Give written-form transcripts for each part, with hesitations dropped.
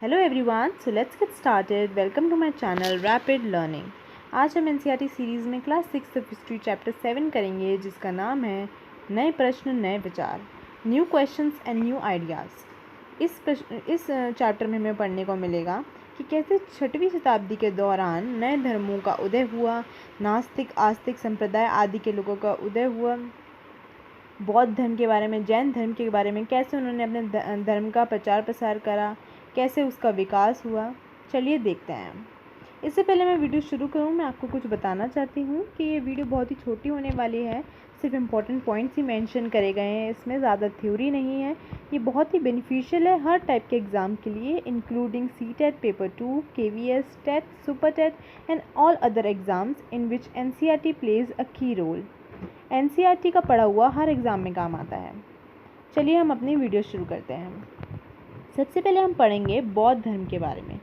Hello everyone, so let's get started. Welcome to my channel rapid learning. आज हम NCERT series में class 6 of history chapter 7 करेंगे, जिसका नाम है नए प्रश्न नए विचार, new questions and new ideas. इस चैप्टर में हमें पढ़ने को मिलेगा कि कैसे 6वीं शताब्दी के दौरान नए धर्मों का उदय हुआ, नास्तिक आस्तिक संप्रदाय आदि के लोगों का उदय हुआ, बौद्ध धर्म के बारे में, जैन धर्म के बारे में, कैसे उन्होंने अपने धर्म का प्रचार प्रसार करा, कैसे उसका विकास हुआ। चलिए देखते हैं। इससे पहले मैं वीडियो शुरू करूं, मैं आपको कुछ बताना चाहती हूं कि ये वीडियो बहुत ही छोटी होने वाली है। सिर्फ इम्पोर्टेंट पॉइंट्स ही मेंशन करे गए हैं, इसमें ज़्यादा थ्योरी नहीं है। ये बहुत ही बेनिफिशियल है हर टाइप के एग्ज़ाम के लिए, including CTET, paper 2, KVS, TET, super TET and all other exams in which NCERT plays a key role. NCERT का पढ़ा हुआ हर एग्ज़ाम में काम आता है। चलिए हम अपनी वीडियो शुरू करते हैं। सबसे पहले हम पढ़ेंगे बौद्ध धर्म के बारे में।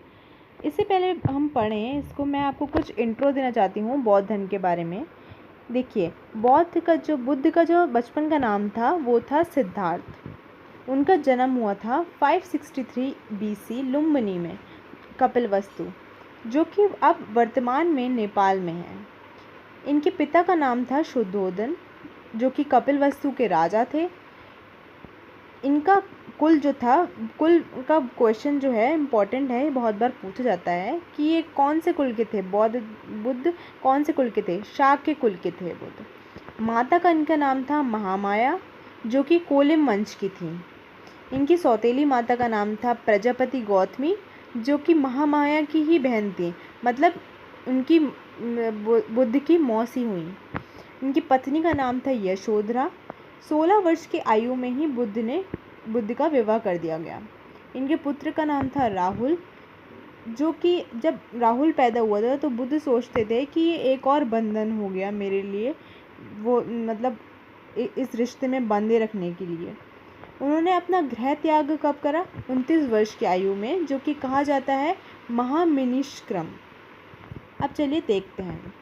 इससे पहले हम पढ़ें इसको, मैं आपको कुछ इंट्रो देना चाहती हूँ बौद्ध धर्म के बारे में। देखिए, बुद्ध का जो बचपन का नाम था वो था सिद्धार्थ। उनका जन्म हुआ था 563 BC लुम्बिनी में, कपिलवस्तु, जो कि अब वर्तमान में नेपाल में है। इनके पिता का नाम था शुद्धोदन, जो कि कपिलवस्तु के राजा थे। इनका कुल जो था, कुल का क्वेश्चन जो है इम्पॉर्टेंट है, बहुत बार पूछा जाता है कि ये कौन से कुल के थे, बुद्ध कौन से कुल के थे? शाक्य कुल के थे बुद्ध। माता का इनका नाम था महामाया, जो कि कोलिम वंश की थी। इनकी सौतेली माता का नाम था प्रजापति गौतमी, जो कि महामाया की ही बहन थी, मतलब उनकी बुद्ध की मौसी हुई। इनकी पत्नी का नाम था यशोधरा। 16 वर्ष की आयु में ही बुद्ध का विवाह कर दिया गया। इनके पुत्र का नाम था राहुल, जो कि जब राहुल पैदा हुआ था तो बुद्ध सोचते थे कि ये एक और बंधन हो गया मेरे लिए, वो मतलब इस रिश्ते में बंधे रखने के लिए। उन्होंने अपना गृह त्याग कब करा? 29 वर्ष की आयु में, जो कि कहा जाता है महामिनिष्क्रम। अब चलिए देखते हैं।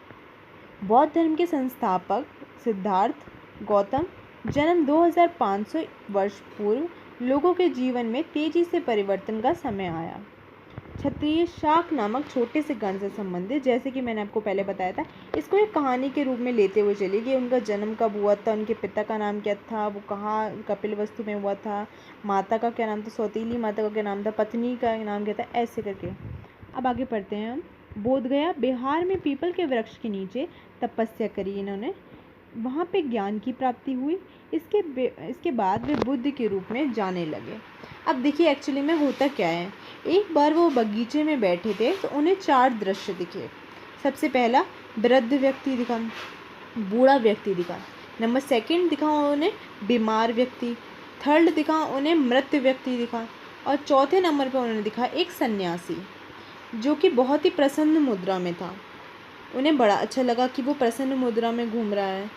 बौद्ध धर्म के संस्थापक सिद्धार्थ गौतम, जन्म 2500 वर्ष पूर्व। लोगों के जीवन में तेजी से परिवर्तन का समय आया। क्षत्रिय शाक नामक छोटे से गण से संबंधित, जैसे कि मैंने आपको पहले बताया था, इसको एक कहानी के रूप में लेते हुए चलिए कि उनका जन्म कब हुआ था, उनके पिता का नाम क्या था, वो कहाँ कपिलवस्तु में हुआ था, माता का क्या नाम था, सौतीली माता का क्या नाम था, पत्नी का नाम क्या था, ऐसे करके। अब आगे पढ़ते हैं हम। बोधगया बिहार में पीपल के वृक्ष के नीचे तपस्या करी इन्होंने, वहाँ पे ज्ञान की प्राप्ति हुई। इसके बाद वे बुद्ध के रूप में जाने लगे। अब देखिए एक्चुअली में होता क्या है, एक बार वो बगीचे में बैठे थे तो उन्हें 4 दृश्य दिखे। सबसे पहला वृद्ध व्यक्ति दिखा, बूढ़ा व्यक्ति दिखा, नंबर 2 दिखा उन्हें बीमार व्यक्ति, 3rd दिखा उन्हें मृत व्यक्ति दिखा, और 4थे नंबर पर उन्हें दिखा एक सन्यासी, जो कि बहुत ही प्रसन्न मुद्रा में था। उन्हें बड़ा अच्छा लगा कि वो प्रसन्न मुद्रा में घूम रहा है।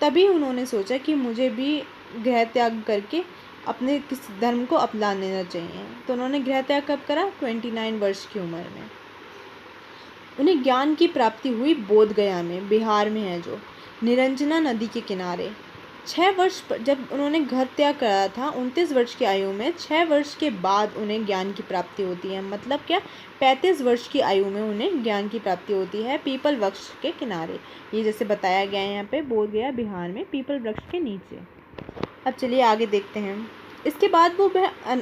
तभी उन्होंने सोचा कि मुझे भी गृह त्याग करके अपने किस धर्म को अपना लेना चाहिए। तो उन्होंने गृह त्याग कब करा? 29 वर्ष की उम्र में। उन्हें ज्ञान की प्राप्ति हुई बोधगया में, बिहार में है, जो निरंजना नदी के किनारे। 6 वर्ष जब उन्होंने घर त्याग करा था 29 वर्ष की आयु में, 6 वर्ष के बाद उन्हें ज्ञान की प्राप्ति होती है। मतलब क्या? 35 वर्ष की आयु में उन्हें ज्ञान की प्राप्ति होती है पीपल वृक्ष के किनारे। ये जैसे बताया गया है यहाँ पे, बोधगया बिहार में पीपल वृक्ष के नीचे। अब चलिए आगे देखते हैं। इसके बाद वो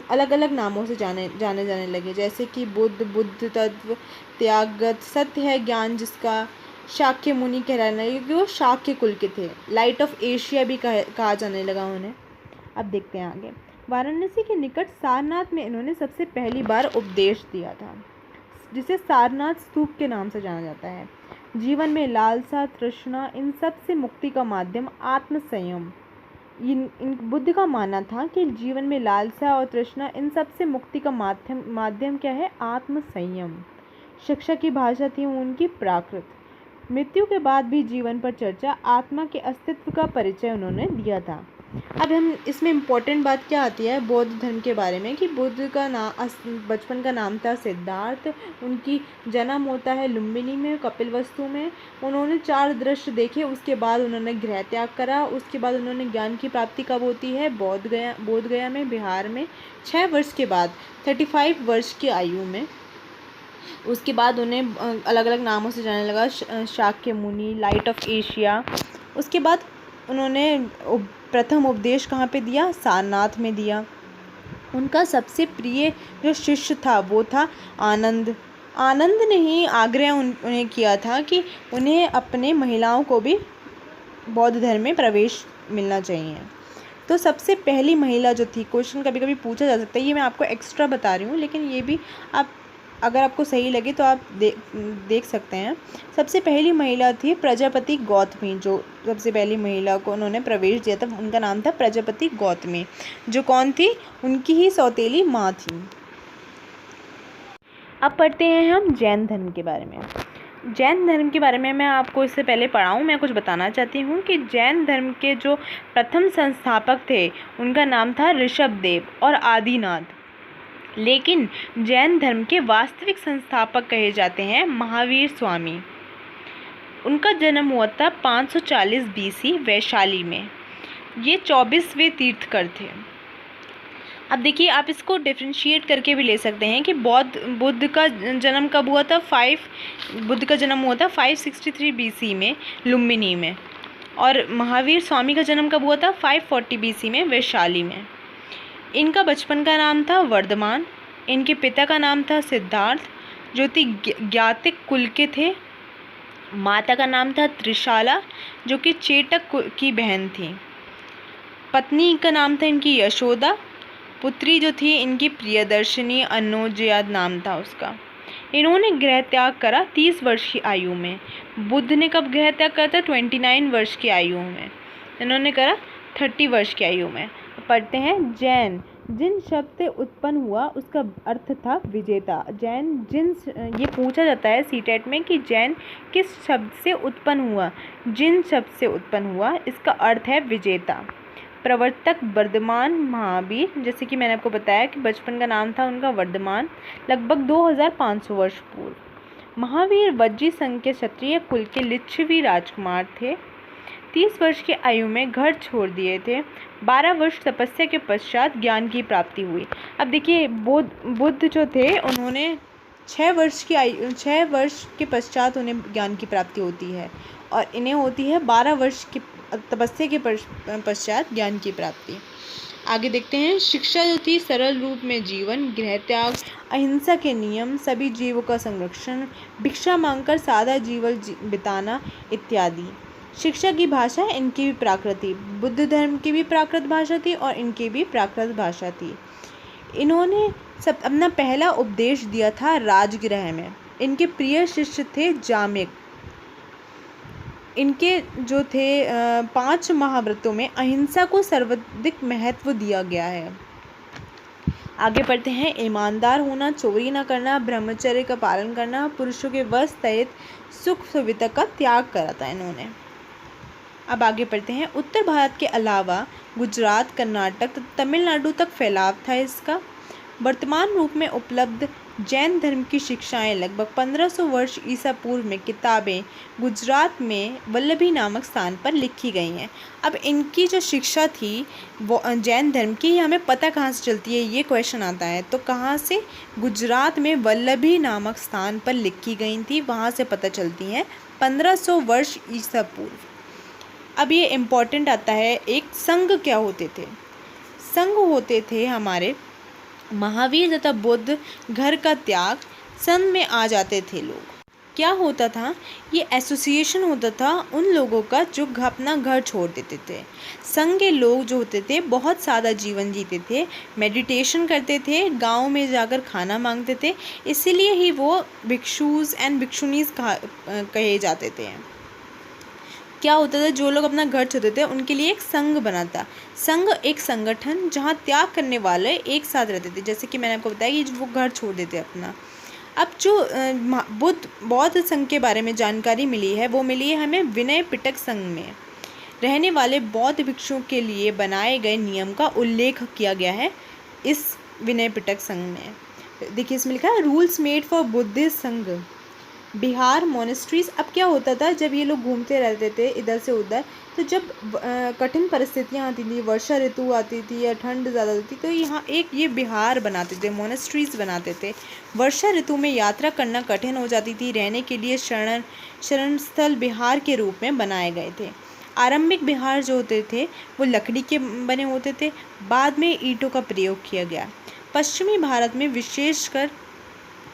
अलग अलग नामों से जाने लगे, जैसे कि बुद्ध तत्व, त्यागत, सत्य है ज्ञान जिसका, शाक्य मुनि कहलाने लगे क्योंकि वो शाक्य कुल के थे। लाइट ऑफ एशिया भी कहा जाने लगा उन्हें। अब देखते हैं आगे। वाराणसी के निकट सारनाथ में इन्होंने सबसे पहली बार उपदेश दिया था, जिसे सारनाथ स्तूप के नाम से जाना जाता है। जीवन में लालसा, तृष्णा, इन सब से मुक्ति का माध्यम आत्म संयम। इन बुद्ध का मानना था कि जीवन में लालसा और तृष्णा, इन सब से मुक्ति का माध्यम क्या है? आत्म संयम। शिक्षा की भाषा थी उनकी प्राकृत। मृत्यु के बाद भी जीवन पर चर्चा, आत्मा के अस्तित्व का परिचय उन्होंने दिया था। अब हम इसमें इम्पोर्टेंट बात क्या आती है बौद्ध धर्म के बारे में कि बुद्ध का बचपन का नाम था सिद्धार्थ। उनकी जन्म होता है लुम्बिनी में, कपिलवस्तु में। उन्होंने 4 दृश्य देखे, उसके बाद उन्होंने गृह त्याग करा। उसके बाद उन्होंने ज्ञान की प्राप्ति कब होती है? बोध गया में, बिहार में 6 वर्ष के बाद, 35 वर्ष की आयु में। उसके बाद उन्हें अलग अलग नामों से जाने लगा, शाक्य मुनि, लाइट ऑफ एशिया। उसके बाद उन्होंने प्रथम उपदेश कहाँ पे दिया? सारनाथ में दिया। उनका सबसे प्रिय जो शिष्य था वो था आनंद। आनंद ने ही आग्रह उन्हें किया था कि उन्हें अपने महिलाओं को भी बौद्ध धर्म में प्रवेश मिलना चाहिए। तो सबसे पहली महिला जो थी, क्वेश्चन कभी कभी पूछा जा सकता है, ये मैं आपको एक्स्ट्रा बता रही हूँ, लेकिन ये भी आप अगर आपको सही लगे तो आप देख सकते हैं। सबसे पहली महिला थी प्रजापति गौतमी। जो सबसे पहली महिला को उन्होंने प्रवेश दिया था उनका नाम था प्रजापति गौतमी, जो कौन थी? उनकी ही सौतेली माँ थी। अब पढ़ते हैं हम जैन धर्म के बारे में। जैन धर्म के बारे में मैं आपको इससे पहले पढ़ाऊँ, मैं कुछ बताना चाहती हूँ कि जैन धर्म के जो प्रथम संस्थापक थे उनका नाम था ऋषभदेव और आदिनाथ। लेकिन जैन धर्म के वास्तविक संस्थापक कहे जाते हैं महावीर स्वामी। उनका जन्म हुआ था 540 BC वैशाली में। ये 24वें तीर्थकर थे। अब देखिए, आप इसको डिफ्रेंशिएट करके भी ले सकते हैं कि बुद्ध का जन्म कब हुआ था? बुद्ध का जन्म हुआ था 563 BC में लुम्बिनी में, और महावीर स्वामी का जन्म कब हुआ था? 540 BC में वैशाली में। इनका बचपन का नाम था वर्धमान। इनके पिता का नाम था सिद्धार्थ, जो कि ज्ञातिक कुल के थे। माता का नाम था त्रिशाला, जो कि चेटक की बहन थी। पत्नी का नाम था इनकी यशोदा। पुत्री जो थी इनकी प्रियदर्शनी, अनोजया नाम था उसका। इन्होंने गृह त्याग करा 30 वर्ष की आयु में। बुद्ध ने कब गृह त्याग करा था? 29 वर्ष की आयु में। इन्होंने करा 30 वर्ष की आयु में। पढ़ते हैं जैन। जिन शब्द से उत्पन्न हुआ उसका अर्थ था विजेता। जैन ये पूछा जाता है सीटेट में कि जैन किस शब्द से उत्पन्न हुआ? जिन शब्द से उत्पन्न हुआ, इसका अर्थ है विजेता। प्रवर्तक वर्धमान महावीर, जैसे कि मैंने आपको बताया कि बचपन का नाम था उनका वर्धमान, लगभग 2500 वर्ष पूर्व। महावीर वज्जी संघ के क्षत्रिय कुल के लिच्छवी राजकुमार थे। 30 वर्ष की आयु में घर छोड़ दिए थे। 12 वर्ष तपस्या के पश्चात ज्ञान की प्राप्ति हुई। अब देखिए, बुद्ध जो थे उन्होंने 6 वर्ष के पश्चात उन्हें ज्ञान की प्राप्ति होती है, और इन्हें होती है 12 वर्ष की तपस्या के पश्चात ज्ञान की प्राप्ति। आगे देखते हैं। शिक्षा जो थी सरल रूप में जीवन, गृह त्याग, अहिंसा के नियम, सभी जीवों का संरक्षण, भिक्षा मांगकर सादा जीवन बिताना इत्यादि। शिक्षा की भाषा इनकी भी प्राकृत थी। बुद्ध धर्म की भी प्राकृत भाषा थी और इनकी भी प्राकृत भाषा थी। इन्होंने अपना पहला उपदेश दिया था राजगृह में। इनके प्रिय शिष्य थे जाम्यक। इनके जो थे 5 महाव्रतों में अहिंसा को सर्वाधिक महत्व दिया गया है। आगे पढ़ते हैं। ईमानदार होना, चोरी न करना, ब्रह्मचर्य का पालन करना, पुरुषों के वश सहित सुख सुविधा का त्याग करा था इन्होंने। अब आगे पढ़ते हैं। उत्तर भारत के अलावा गुजरात, कर्नाटक तथा तमिलनाडु तक फैलाव था इसका। वर्तमान रूप में उपलब्ध जैन धर्म की शिक्षाएं लगभग 1500 वर्ष ईसा पूर्व में किताबें गुजरात में वल्लभी नामक स्थान पर लिखी गई हैं। अब इनकी जो शिक्षा थी वो जैन धर्म की, हमें पता कहाँ से चलती है? ये क्वेश्चन आता है। तो कहाँ से? गुजरात में वल्लभी नामक स्थान पर लिखी गई थी, वहाँ से पता चलती हैं 1500 वर्ष ईसा पूर्व। अब ये इम्पॉर्टेंट आता है, एक संघ क्या होते थे? संघ होते थे हमारे महावीर तथा बुद्ध। घर का त्याग, संघ में आ जाते थे लोग। क्या होता था? ये एसोसिएशन होता था उन लोगों का जो अपना घर छोड़ देते थे। संघ के लोग जो होते थे बहुत सादा जीवन जीते थे, मेडिटेशन करते थे, गांव में जाकर खाना मांगते थे, इसीलिए ही वो भिक्षुज एंड भिक्षुनीज कहे जाते थे। क्या होता था? जो लोग अपना घर छोड़ते थे उनके लिए एक संघ बना था। संघ एक संगठन जहाँ त्याग करने वाले एक साथ रहते थे। जैसे कि मैंने आपको बताया कि वो घर छोड़ देते अपना। अब जो बौद्ध संघ के बारे में जानकारी मिली है वो मिली है हमें विनय पिटक संघ में। रहने वाले बौद्ध भिक्षुओं के लिए बनाए गए नियम का उल्लेख किया गया है इस विनय पिटक संघ में। देखिए इसमें लिखा है रूल्स मेड फॉर बुद्धिस्ट संघ बिहार मोनेस्ट्रीज। अब क्या होता था, जब ये लोग घूमते रहते थे इधर से उधर, तो जब कठिन परिस्थितियाँ आती थी, वर्षा ऋतु आती थी या ठंड ज़्यादा होती, तो यहाँ एक ये बिहार बनाते थे, मोनेस्ट्रीज बनाते थे। वर्षा ऋतु में यात्रा करना कठिन हो जाती थी, रहने के लिए शरण स्थल बिहार के रूप में बनाए गए थे। आरंभिक बिहार जो होते थे वो लकड़ी के बने होते थे, बाद में ईंटों का प्रयोग किया गया। पश्चिमी भारत में विशेषकर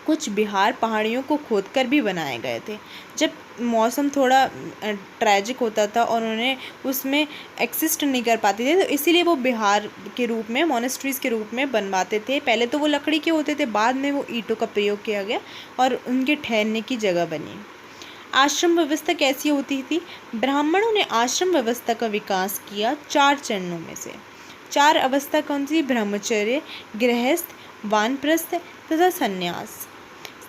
कुछ बिहार पहाड़ियों को खोदकर भी बनाए गए थे। जब मौसम थोड़ा ट्रैजिक होता था और उन्हें उसमें एक्सिस्ट नहीं कर पाते थे, तो इसीलिए वो बिहार के रूप में, मोनेस्ट्रीज़ के रूप में बनवाते थे। पहले तो वो लकड़ी के होते थे, बाद में वो ईंटों का प्रयोग किया गया और उनके ठहरने की जगह बनी। आश्रम व्यवस्था कैसी होती थी? ब्राह्मणों ने आश्रम व्यवस्था का विकास किया 4 चरणों में से। 4 अवस्था कौन सी? ब्रह्मचर्य, गृहस्थ, वानप्रस्थ तथा संन्यास।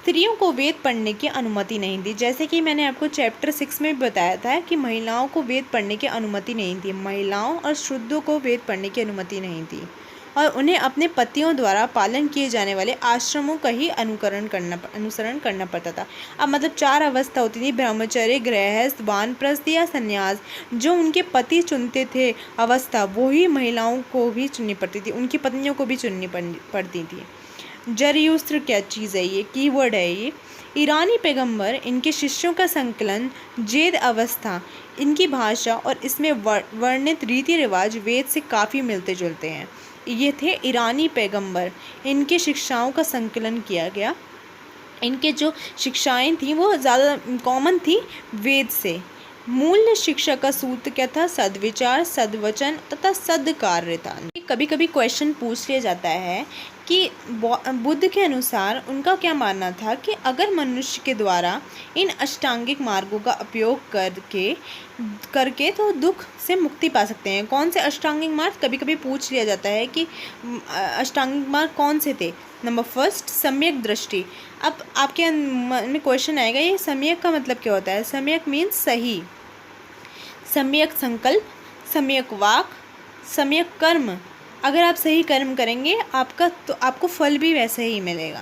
स्त्रियों को वेद पढ़ने की अनुमति नहीं थी। जैसे कि मैंने आपको चैप्टर 6 में बताया था कि महिलाओं को वेद पढ़ने की अनुमति नहीं थी। महिलाओं और शुद्धों को वेद पढ़ने की अनुमति नहीं थी और उन्हें अपने पतियों द्वारा पालन किए जाने वाले आश्रमों का ही अनुसरण करना पड़ता था। अब मतलब 4 अवस्था होती थी, ब्रह्मचर्य, गृहस्थ, वानप्रस्थ या संन्यास। जो उनके पति चुनते थे अवस्था, वही महिलाओं को भी चुननी पड़ती थी, उनकी पत्नियों को भी चुननी पड़ती थी। जरयूस्त्र क्या चीज़ है? ये कीवर्ड है। ये ईरानी पैगंबर, इनके शिष्यों का संकलन, जेद अवस्था, इनकी भाषा और इसमें वर्णित रीति रिवाज वेद से काफ़ी मिलते जुलते हैं। ये थे ईरानी पैगंबर, इनके शिक्षाओं का संकलन किया गया। इनके जो शिक्षाएं थी वो ज़्यादा कॉमन थी वेद से। मूल्य शिक्षा का सूत्र क्या था? सद्विचार, सद्वचन तथा सद्कार्यता। कभी कभी क्वेश्चन पूछ लिया जाता है कि बुद्ध के अनुसार उनका क्या मानना था कि अगर मनुष्य के द्वारा इन अष्टांगिक मार्गों का उपयोग करके तो दुख से मुक्ति पा सकते हैं। कौन से अष्टांगिक मार्ग? कभी कभी पूछ लिया जाता है कि अष्टांगिक मार्ग कौन से थे। नंबर 1 सम्यक दृष्टि। अब आपके मन में क्वेश्चन आएगा, ये सम्यक का मतलब क्या होता है? सम्यक मीन्स सही, सम्यक संकल्प, सम्यक वाक, सम्यक कर्म। अगर आप सही कर्म करेंगे आपको फल भी वैसे ही मिलेगा।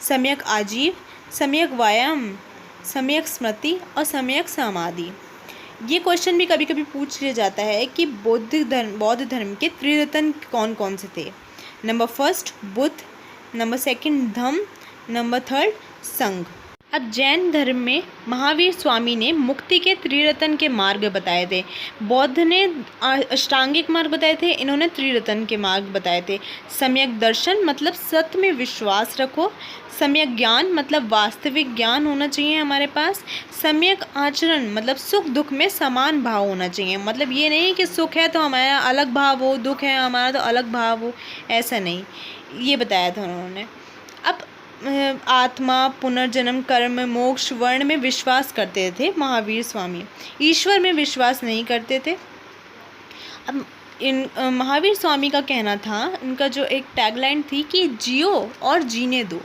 सम्यक आजीव, सम्यक व्यायाम, सम्यक स्मृति और सम्यक समाधि। ये क्वेश्चन भी कभी कभी पूछ लिया जाता है कि बौद्ध धर्म के त्रिरत्न कौन कौन से थे। नंबर 1 बुद्ध, नंबर 2 धम्म, नंबर 3 संघ। अब जैन धर्म में महावीर स्वामी ने मुक्ति के त्रिरत्न के मार्ग बताए थे। बौद्ध ने अष्टांगिक मार्ग बताए थे, इन्होंने त्रिरत्न के मार्ग बताए थे। सम्यक दर्शन मतलब सत्य में विश्वास रखो। सम्यक ज्ञान मतलब वास्तविक ज्ञान होना चाहिए हमारे पास। सम्यक आचरण मतलब सुख दुख में समान भाव होना चाहिए। मतलब ये नहीं कि सुख है तो हमारा अलग भाव हो, दुख है हमारा तो अलग भाव हो, ऐसा नहीं। ये बताया था उन्होंने। अब आत्मा, पुनर्जन्म, कर्म, मोक्ष, वर्ण में विश्वास करते थे महावीर स्वामी, ईश्वर में विश्वास नहीं करते थे। अब महावीर स्वामी का कहना था, उनका जो एक टैगलाइन थी कि जियो और जीने दो।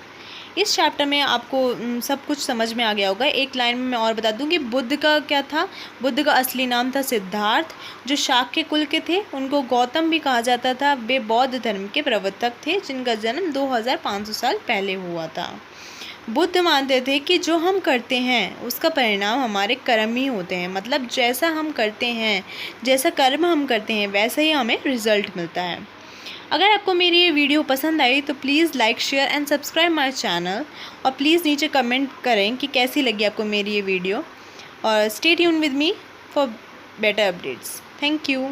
इस चैप्टर में आपको सब कुछ समझ में आ गया होगा। एक लाइन में मैं और बता दूं कि बुद्ध का क्या था। बुद्ध का असली नाम था सिद्धार्थ, जो शाक्य कुल के थे। उनको गौतम भी कहा जाता था। वे बौद्ध धर्म के प्रवर्तक थे जिनका जन्म 2500 साल पहले हुआ था। बुद्ध मानते थे कि जो हम करते हैं उसका परिणाम हमारे कर्म ही होते हैं। मतलब जैसा हम करते हैं, जैसा कर्म हम करते हैं, वैसा ही हमें रिजल्ट मिलता है। अगर आपको मेरी ये वीडियो पसंद आई तो please like, share and subscribe my channel. और प्लीज़ नीचे कमेंट करें कि कैसी लगी आपको मेरी ये वीडियो। और stay tune with me for better updates. Thank you.